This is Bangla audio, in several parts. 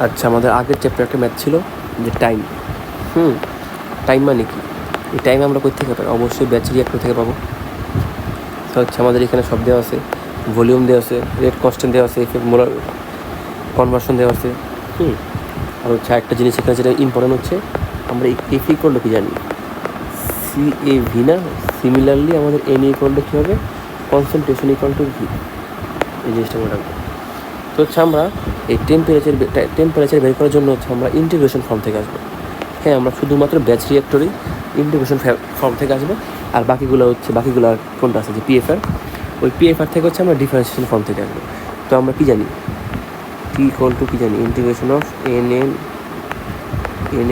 আচ্ছা, আমাদের আগের চ্যাপ্টার একটা ম্যাথ ছিল যে টাইম। টাইম মানে কি? এই টাইম আমরা কোথা থেকে পাই? অবশ্যই ব্যাচ রিঅ্যাক্টর থেকে পাবো। তো হচ্ছে আমাদের এখানে সব দেওয়া আছে, ভলিউম দেওয়া আছে, রেট কনস্ট্যান্ট দেওয়া আছে, মোলার কনভার্সন দেওয়া আছে। আর হচ্ছে একটা জিনিস এখানে যেটা ইম্পর্টেন্ট হচ্ছে, আমরা এফ ইকুয়াল কি জানি? সি এ ভি না? সিমিলারলি আমাদের এন ইকুয়াল কী হবে? Concentration equal to V. এই জিনিসটা মনে রাখবো। তো হচ্ছে আমরা এই টেম্পারেচার বের করার জন্য হচ্ছে আমরা ইন্টিগ্রেশন ফর্ম থেকে আসবো। হ্যাঁ, আমরা শুধুমাত্র ব্যাচ রিঅ্যাক্টরই ইন্টিগ্রেশন ফর্ম থেকে আসবো। আর বাকিগুলো আর কোনটা আছে যে পিএফআর, ওই পিএফআর থেকে হচ্ছে আমরা ডিফারেন্সিয়েশন ফর্ম থেকে আসবো। তো আমরা কি জানি? টি ইকুয়াল টু কি জানি? Integration of N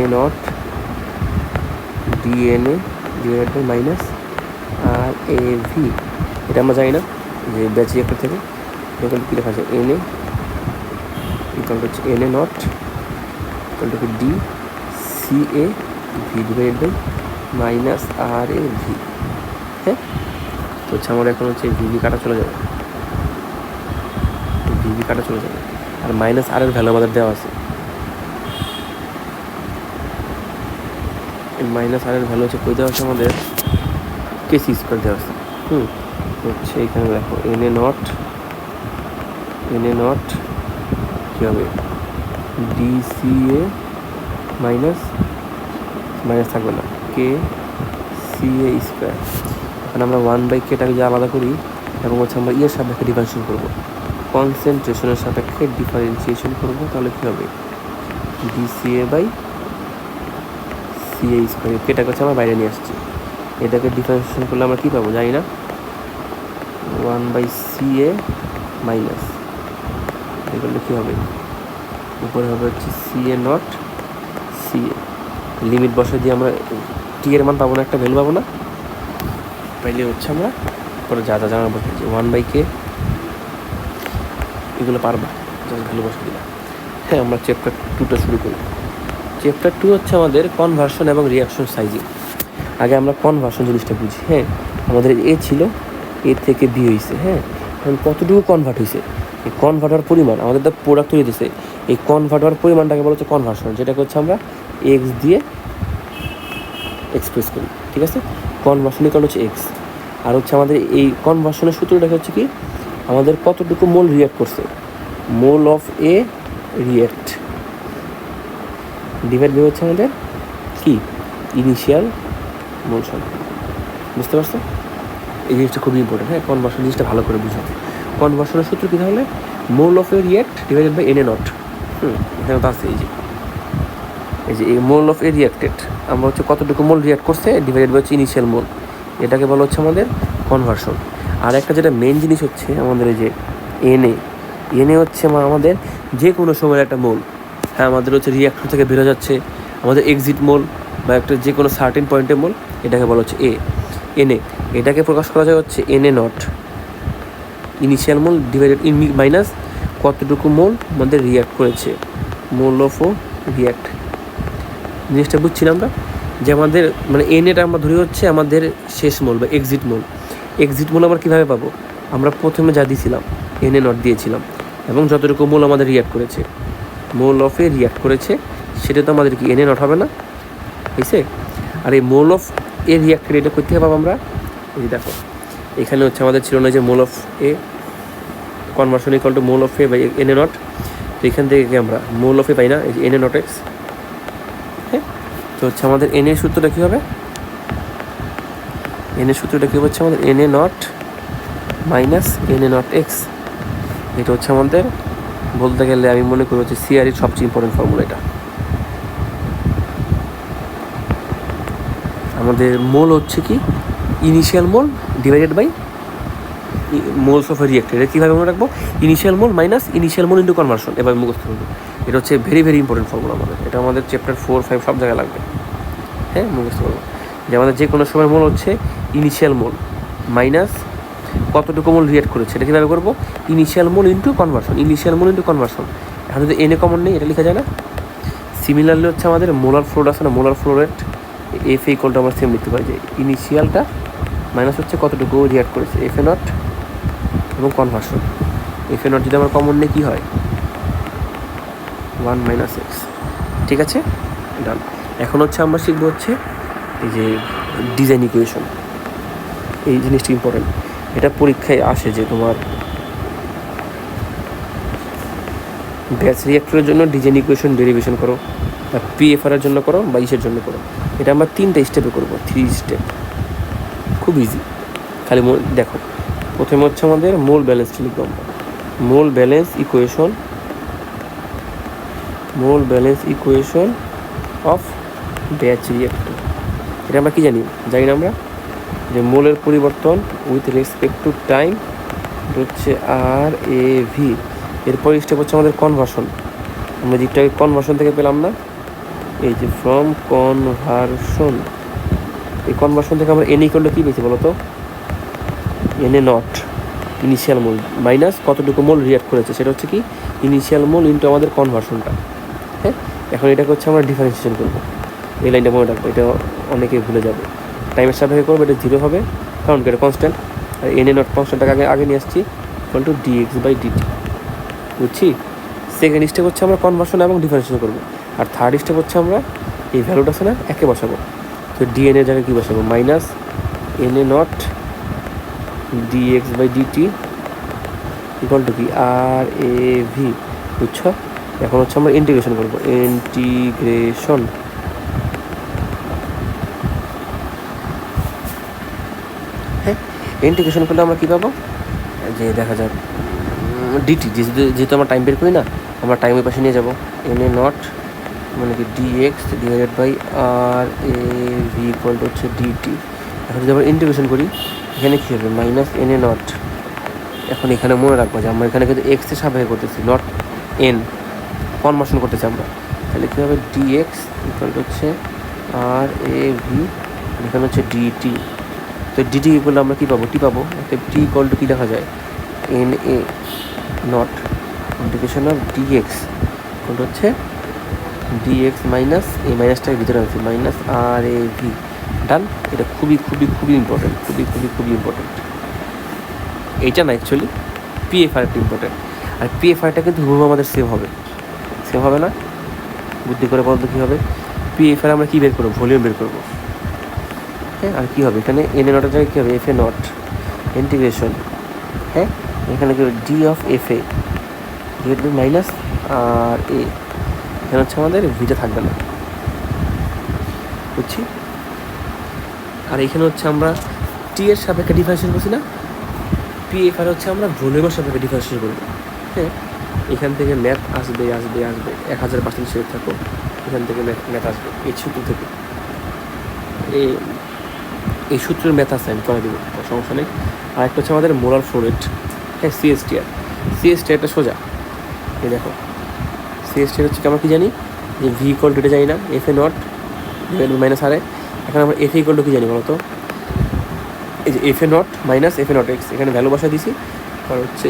A naught DNA divided by minus R A V. এটা আমরা জানি না যে ব্যাচ রিঅ্যাক্টর থেকে এখানে কী লেখা আছে? এন এ ইকুয়াল টু হচ্ছে N A naught equal to D C A V divided by minus R A V. হ্যাঁ, তো হচ্ছে আমার এখন হচ্ছে ভিভি কাটা চলে যাবে, আর মাইনাস আর এর ভ্যালু আমাদের দেওয়া আছে। মাইনাস আর এর ভ্যালু হচ্ছে কই দেওয়া আছে? আমাদের কেসি স্কোয়ার দেওয়া আছে। হচ্ছে এখানে দেখো এন এ নট কী হবে? ডি সি এ মাইনাস থাকবে না, কে সি এ স্কোয়ার। এখন আমরা 1/kটাকে যে আলাদা করি এবং হচ্ছে আমরা ইয়ের সাপেক্ষে ডিফারেন্সিয়েশন করবো, কনসেন্ট্রেশনের সাপেক্ষে ডিফারেন্সিয়েশন করবো, তাহলে কী হবে? D C A by C A square. কেটাকে হচ্ছে আমরা বাইরে নিয়ে আসছি, এটাকে ডিফারেন্সিয়েশন করলে আমরা কী পাবো জানি না? 1/CA মাইনাস এগুলো কী হবে? উপরে হবে হচ্ছে CA নট CA। লিমিট বসে দিয়ে আমরা টি এর মান পাবো না, একটা ভ্যালু পাবো না, পাইলে হচ্ছে আমরা পরে যা জানা বসে 1/K এগুলো পারবা জাস্ট ভ্যালু বসে দিলাম। হ্যাঁ, আমরা চ্যাপ্টার 2টা শুরু করি। চ্যাপ্টার 2 হচ্ছে আমাদের কনভার্সন এবং রিয়াকশন সাইজিং। আগে আমরা কনভার্সন জিনিসটা বুঝি। হ্যাঁ, আমাদের এ ছিল, এ থেকে বি হয়েছে। হ্যাঁ, এখন কতটুকু কনভার্ট হয়েছে? এই কনভার্ট হওয়ার পরিমাণ আমাদের তো প্রোডাক্ট তৈরি দিয়েছে, এই কনভার্ট হওয়ার পরিমাণটাকে বলা হচ্ছে কনভার্সন, যেটাকে হচ্ছে আমরা এক্স দিয়ে এক্সপ্রেস করি। ঠিক আছে, কনভার্সন ইকুয়াল হচ্ছে এক্স। আর হচ্ছে আমাদের এই কনভার্সনের সূত্রটা হচ্ছে কি? আমাদের কতটুকু মোল রিঅ্যাক্ট করছে, mole of A react divide by হচ্ছে আমাদের কি? ইনিশিয়াল মোল সংখ্যা। বুঝতে পারছো? এই জিনিসটা খুবই ইম্পর্টেন্ট। হ্যাঁ, কনভার্সন জিনিসটা ভালো করে বুঝো। কনভার্সনের সূত্র কী তাহলে? Mole of A react divided by N A naught. এখানে তো আছে এই যে এই মোল অফ এ রিঅ্যাক্টেড, আমরা হচ্ছে কতটুকু মোল রিঅ্যাক্ট করছে ডিভাইডেড বাই হচ্ছে ইনিশিয়াল মোল, এটাকে বলা হচ্ছে আমাদের কনভার্সন। আর একটা যেটা মেন জিনিস হচ্ছে আমাদের এই যে এনএ হচ্ছে আমাদের যে কোনো সময়ের একটা মোল। হ্যাঁ, আমাদের হচ্ছে রিঅ্যাক্টর থেকে বেরো যাচ্ছে আমাদের এক্সিট মোল বা একটা যে কোনো সার্টেন পয়েন্টের মোল, এটাকে বলা হচ্ছে এনএ। এটাকে প্রকাশ করা যায় হচ্ছে NA naught initial mole divided minus কতটুকু মোল আমাদের রিঅ্যাক্ট করেছে, মোল অফ ও রিঅ্যাক্ট। জিনিসটা বুঝছি না আমরা, যে আমাদের মানে এনএটা আমরা ধরি হচ্ছে আমাদের শেষ মোল বা এক্সিট মোল আমরা কীভাবে পাবো? আমরা প্রথমে যা দিয়েছিলাম এনএ নট দিয়েছিলাম এবং যতটুকু মোল আমাদের রিঅ্যাক্ট করেছে, মোল অফ এ রিঅ্যাক্ট করেছে, সেটা তো আমাদের কি এনএ নট হবে না? হয়েছে। আর এই মোল অফ এ রিঅ্যাক্টেড এটা করতে পাবো আমরা, এই দেখো এখানে হচ্ছে আমাদের ছিল না যে mole of A conversion equal to mole of A by NA naught. তো এখান থেকে আমরা মোল অফ এ পাই না, এই যে এনএ নট এক্স। হ্যাঁ, তো হচ্ছে আমাদের এন এর সূত্রটা কী হবে? হচ্ছে আমাদের NA naught minus NA naught x. এটা হচ্ছে আমাদের বলতে গেলে আমি মনে করি হচ্ছে সিআরির সবচেয়ে ইম্পর্টেন্ট ফর্মুলা। এটা আমাদের মোল হচ্ছে কি? Initial mole divided by moles of A reacted. এটা কীভাবে মনে রাখবো? Initial mole minus initial mole into conversion. এবার মুখস্থ করবো। এটা হচ্ছে ভেরি ভেরি ইম্পর্টেন্ট ফর্মুলা আমাদের। এটা আমাদের চ্যাপ্টার 4, 5 সব জায়গায় লাগবে। হ্যাঁ, মুখস্থ করবো যে আমাদের যে কোনো সময় মোল হচ্ছে ইনিশিয়াল মোল মাইনাস কতটুকু মোল রিঅ্যাক্ট করেছে। এটা কীভাবে করবো? Initial mole into conversion. এখন যদি এনে কমন নেই, এটা লেখা যায় না? সিমিলারলি হচ্ছে আমাদের মোলার ফ্লো আছে না, মোলার ফ্লো রেট এফ ইকুয়ালটা আমরা সেম লিখতে পারি যে ইনিশিয়ালটা মাইনাস হচ্ছে কতটুকু রিঅ্যাক্ট করেছে এফ এ নট এবং কনভার্সন। এফ এ নট যদি আমরা কমন নেই কী হয়? 1 মাইনাস এক্স। ঠিক আছে, ডান। এখন হচ্ছে আমরা শিখবো হচ্ছে এই যে ডিজাইন ইকুয়েশন। এই জিনিসটা ইম্পর্টেন্ট, এটা পরীক্ষায় আসে যে তোমার ব্যাচ রিঅ্যাক্টরের জন্য ডিজাইন ইকুয়েশন ডেরিভেশন করো, বা পিএফআর এর জন্য করো, বা ইসের জন্য করো। এটা আমরা 3টা স্টেপে করবো, 3 স্টেপ, খুব ইজি। খালি দেখো, প্রথমে হচ্ছে আমাদের মোল ব্যালেন্সটা লিখবো আমরা। Mole balance equation of batch reactor. এটা আমরা কি জানি না আমরা যে মোলের পরিবর্তন উইথ রেসপেক্ট টু টাইম হচ্ছে RAV। এরপর স্টেপ হচ্ছে আমাদের কনভার্সন। আমরা যেটাকে কনভার্সন থেকে পেলাম না, এই যে ফ্রম কনভার্সন, এই কনভার্সন থেকে আমরা এন ইকুয়াল টু কী পেয়েছি বলো তো, NA not initial mole minus কতটুকু মোল রিঅ্যাক্ট করেছে, সেটা হচ্ছে কি ইনিশিয়াল মোল ইন্টু আমাদের কনভার্সনটা। হ্যাঁ, এখন এটাকে হচ্ছে আমরা ডিফারেন্সিয়েশন করবো। এই লাইনটা মনে রাখবো, এটা অনেকেই ভুলে যাবে। টাইমের সাপেক্ষে করবো, এটা 0 হবে কারণ এটা কনস্ট্যান্ট, আর NA নট কনস্ট্যান্টটাকে আগে নিয়ে আসছি, ইকুয়াল টু dx/dt। বুঝছি? সেকেন্ড স্টেপ হচ্ছে আমরা কনভার্সন এবং ডিফারেন্সিয়েশন করবো। আর থার্ড স্টেপ হচ্ছে আমরা এই ভ্যালুটা আছে না, একে বসাবো। তো DN এর জায়গায় কী বসাবো, minus NA not dx/dt equal to কি RAV। বুঝছো? এখন হচ্ছে আমরা ইন্টিগ্রেশন করবো, ইন্টিগ্রেশন। হ্যাঁ, ইন্টিগ্রেশন করলে আমরা কী পাবো, যে দেখা যাক ডিটি, যেহেতু আমরা টাইম বের করি না, আমরা টাইম ওই পাশে নিয়ে যাবো। NA নট মানে কি dx divided by RAV equal to হচ্ছে dt। এখন যদি আমরা ইন্টিগ্রেশন করি, এখানে কী হবে, মাইনাস NA নট। এখন এখানে মনে রাখবো যে আমরা এখানে কিন্তু এক্সের সাপেক্ষে করতেছি, নট এন, কনভার্সন করতেছি আমরা। তাহলে কী হবে, dx ইকুয়াল টু হচ্ছে RAV, এখানে হচ্ছে dt। তো dt ইকুয়াল আমরা কী পাবো, টি পাবো। একটা টি ইকুয়াল টু কী দেখা যায়, NA not integration of dx equal to হচ্ছে dx মাইনাস এই মাইনাসটাকে ভিতরে আনছি, মাইনাস RAV। ডান। এটা খুবই ইম্পর্টেন্ট, খুবই ইম্পর্টেন্ট। এইটা না, অ্যাকচুয়ালি পিএফআর একটা ইম্পর্টেন্ট। আর পিএফআরটা কিন্তু হুবহু আমাদের সেম হবে না? বুদ্ধি করে বলতে কী হবে, পিএফআর আমরা কী বের করবো, ভলিউম বের করবো। হ্যাঁ, আর কী হবে এখানে NA নটের জায়গায় কী হবে, FA নট ইন্টিগ্রেশন। হ্যাঁ, এখানে কী হবে, d of FA divide by minus RA। এখানে হচ্ছে আমাদের ভিটা থাকবে না, বুঝছি? আর এখানে হচ্ছে আমরা টি এর সাপেক্ষে ডিফারেন্সিয়েশন করছি না, পিএফআর হচ্ছে আমরা ভলিউমের সাপেক্ষে ডিফারেন্সিয়েশন করবো। হ্যাঁ, এখান থেকে ম্যাথ আসবে 1000% সেভ থাকো, এখান থেকে ম্যাথ আসবে এই সূত্র থেকে। এই সূত্রের ম্যাথ আছে, আমি করে দেবো, সমস্যা নেই। আর একটা হচ্ছে আমাদের মোলার ফ্লো রেট। হ্যাঁ, সিএসটিআরটা সোজা। এই দেখো, সিএসটিআর হচ্ছে আমরা কি জানি, যে ভি ইকুয়াল টু এটা জানি না, FA naught divide by minus RA। এখন আমরা FA ইকুয়াল টু কী জানি বলো তো, এই যে FA not minus FA not x, এখানে ভ্যালু বসা দিছি, আর হচ্ছে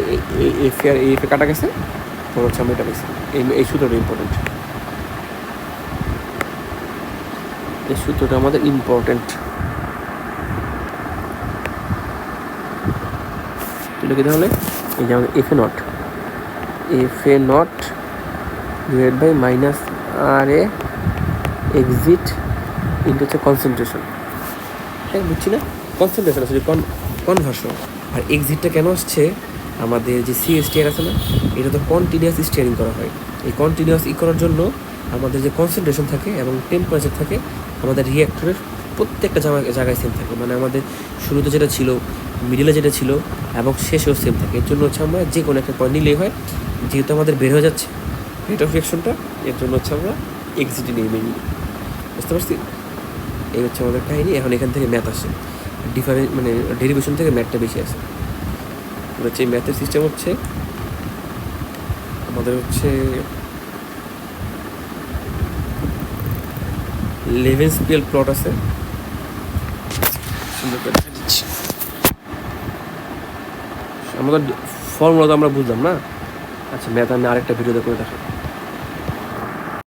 FA আর FA কাটা গেছে, তখন হচ্ছে আমরা এটা পেয়েছি। এই সূত্রটা ইম্পর্টেন্ট, এই সূত্রটা আমাদের ইম্পর্টেন্ট। এটা কি তাহলে, এই যে আমাদের FA naught divide by minus RA exit into হচ্ছে কনসেন্ট্রেশন। হ্যাঁ, বুঝছি না, কনসেন্ট্রেশন আসলে কনভার্সন। আর এক্সিটটা কেন আসছে, আমাদের যে সিএসটিআর আছে না, এটা তো কন্টিনিউয়াস স্টিয়ারিং করা হয়। এই কন্টিনিউয়াস করার জন্য আমাদের যে কনসেন্ট্রেশন থাকে এবং টেম্পারেচার থাকে আমাদের রিঅ্যাক্টরের প্রত্যেকটা জায়গায় সেম থাকে। মানে আমাদের শুরুতে যেটা ছিল, মিডিলে যেটা ছিল এবং শেষেও সেম থাকে। এর জন্য হচ্ছে আমরা যে কোনো একটা পয়েন্ট নিলেই হয়, যেহেতু আমাদের বের হয়ে যাচ্ছে রেট অফ রিঅ্যাকশনটা, এর জন্য হচ্ছে আমরা এক্সিটে নিয়ে নিই। বুঝতে পারছি? এই হচ্ছে আমাদের কাহিনী। এখন এখান থেকে ম্যাথ আসে, মানে ডেরিভেশন থেকে ম্যাথটা বেশি আসে। হচ্ছে এই ম্যাথের সিস্টেম হচ্ছে আমাদের হচ্ছে লেভেনস্পিয়াল প্লট আছে, সুন্দর করে দিচ্ছি। আমাদের ফর্মুলা তো আমরা বুঝলাম না। আচ্ছা, ম্যাথ আমি আরেকটা ভিডিওতে করে দেখাবো।